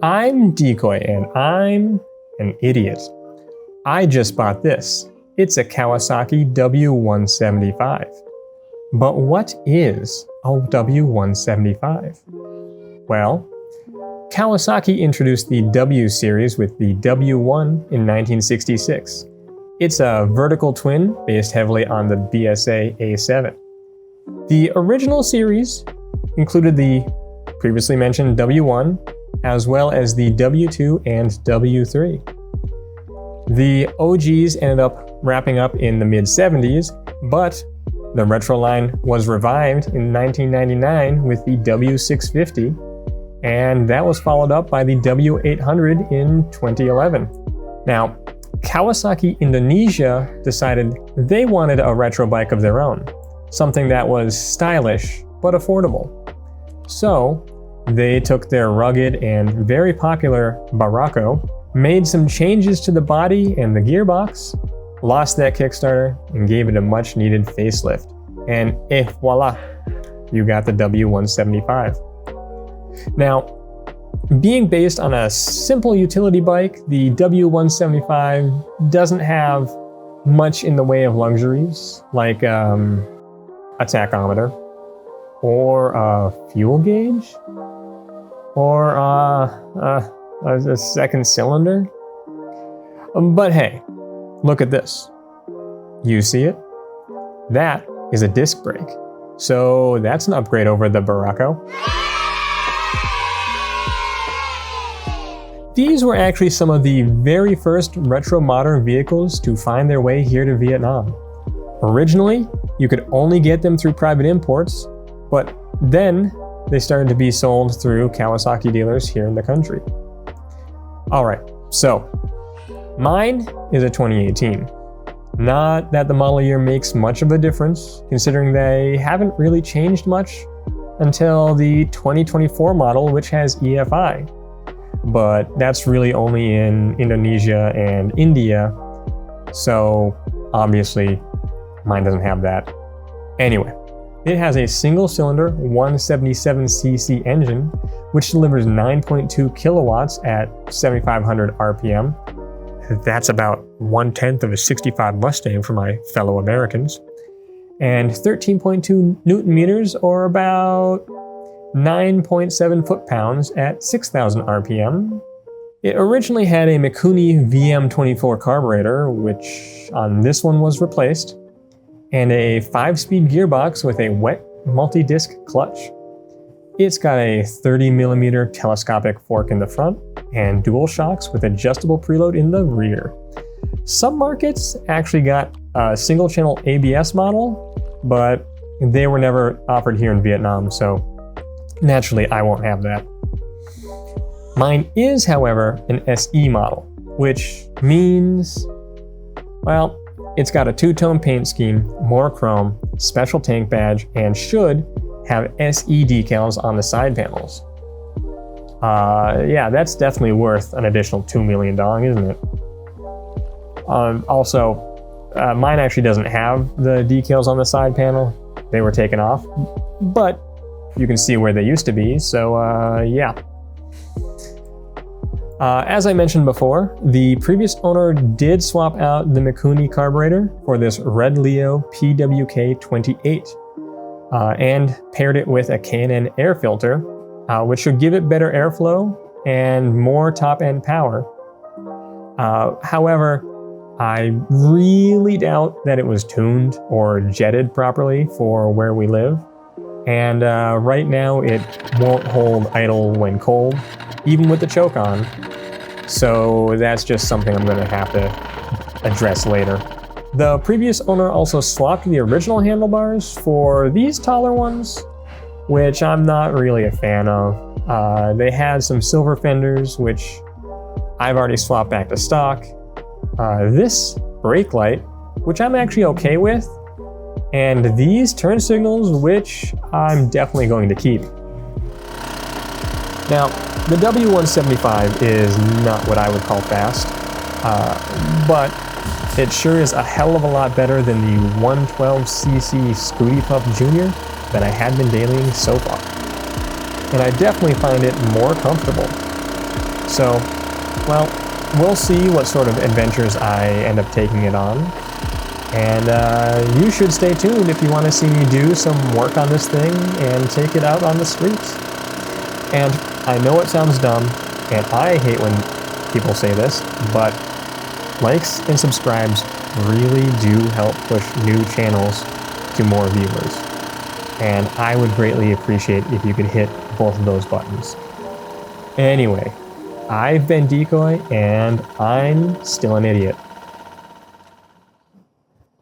I'm Decoy and I'm an idiot. I just bought this. It's a Kawasaki W175. But what is a W175? Well, Kawasaki introduced the W series with the W1 in 1966. It's a vertical twin based heavily on the BSA A7. The original series included the previously mentioned W1, as well as the W2 and W3. The OGs ended up wrapping up in the mid-70s, but the retro line was revived in 1999 with the W650, and that was followed up by the W800 in 2011. Now, Kawasaki Indonesia decided they wanted a retro bike of their own, something that was stylish but affordable. So, they took their rugged and very popular Barako, made some changes to the body and the gearbox, lost that Kickstarter, and gave it a much needed facelift. And voila, you got the W175. Now, being based on a simple utility bike, the W175 doesn't have much in the way of luxuries, like a tachometer, or a fuel gauge, or a second cylinder. But hey, look at this. You see it? That is a disc brake. So that's an upgrade over the Barako. These were actually some of the very first retro modern vehicles to find their way here to Vietnam. Originally, you could only get them through private imports, but then they started to be sold through Kawasaki dealers here in the country. Alright, so mine is a 2018. Not that the model year makes much of a difference, considering they haven't really changed much until the 2024 model, which has EFI. But that's really only in Indonesia and India, so obviously mine doesn't have that. Anyway, it has a single-cylinder 177cc engine, which delivers 9.2 kilowatts at 7,500 RPM. That's about 1/10 of a 65 Mustang for my fellow Americans. And 13.2 Newton meters, or about 9.7 foot-pounds at 6,000 RPM. It originally had a Mikuni VM24 carburetor, which on this one was replaced, and a 5-speed gearbox with a wet multi-disc clutch. It's got a 30mm telescopic fork in the front and dual shocks with adjustable preload in the rear. Some markets actually got a single-channel ABS model, but they were never offered here in Vietnam, so naturally I won't have that. Mine is, however, an SE model, which means, well, it's got a two-tone paint scheme, more chrome, special tank badge, and should have SE decals on the side panels. Yeah, that's definitely worth an additional $2 million, isn't it? Also, mine actually doesn't have the decals on the side panel. They were taken off, but you can see where they used to be, so yeah. As I mentioned before, the previous owner did swap out the Mikuni carburetor for this Red Leo PWK28 and paired it with a K&N air filter, which should give it better airflow and more top-end power. However, I really doubt that it was tuned or jetted properly for where we live. And right now it won't hold idle when cold, even with the choke on. So that's just something I'm gonna have to address later. The previous owner also swapped the original handlebars for these taller ones, which I'm not really a fan of. They had some silver fenders, which I've already swapped back to stock. This brake light, which I'm actually okay with, and these turn signals, which I'm definitely going to keep. Now, the W175 is not what I would call fast, but it sure is a hell of a lot better than the 112cc Scooty Pup Jr. that I had been dailying so far. And I definitely find it more comfortable. So, well, we'll see what sort of adventures I end up taking it on. And you should stay tuned if you want to see me do some work on this thing and take it out on the streets. And I know it sounds dumb, and I hate when people say this, but likes and subscribes really do help push new channels to more viewers. And I would greatly appreciate if you could hit both of those buttons. Anyway, I've been Decoy, and I'm still an idiot.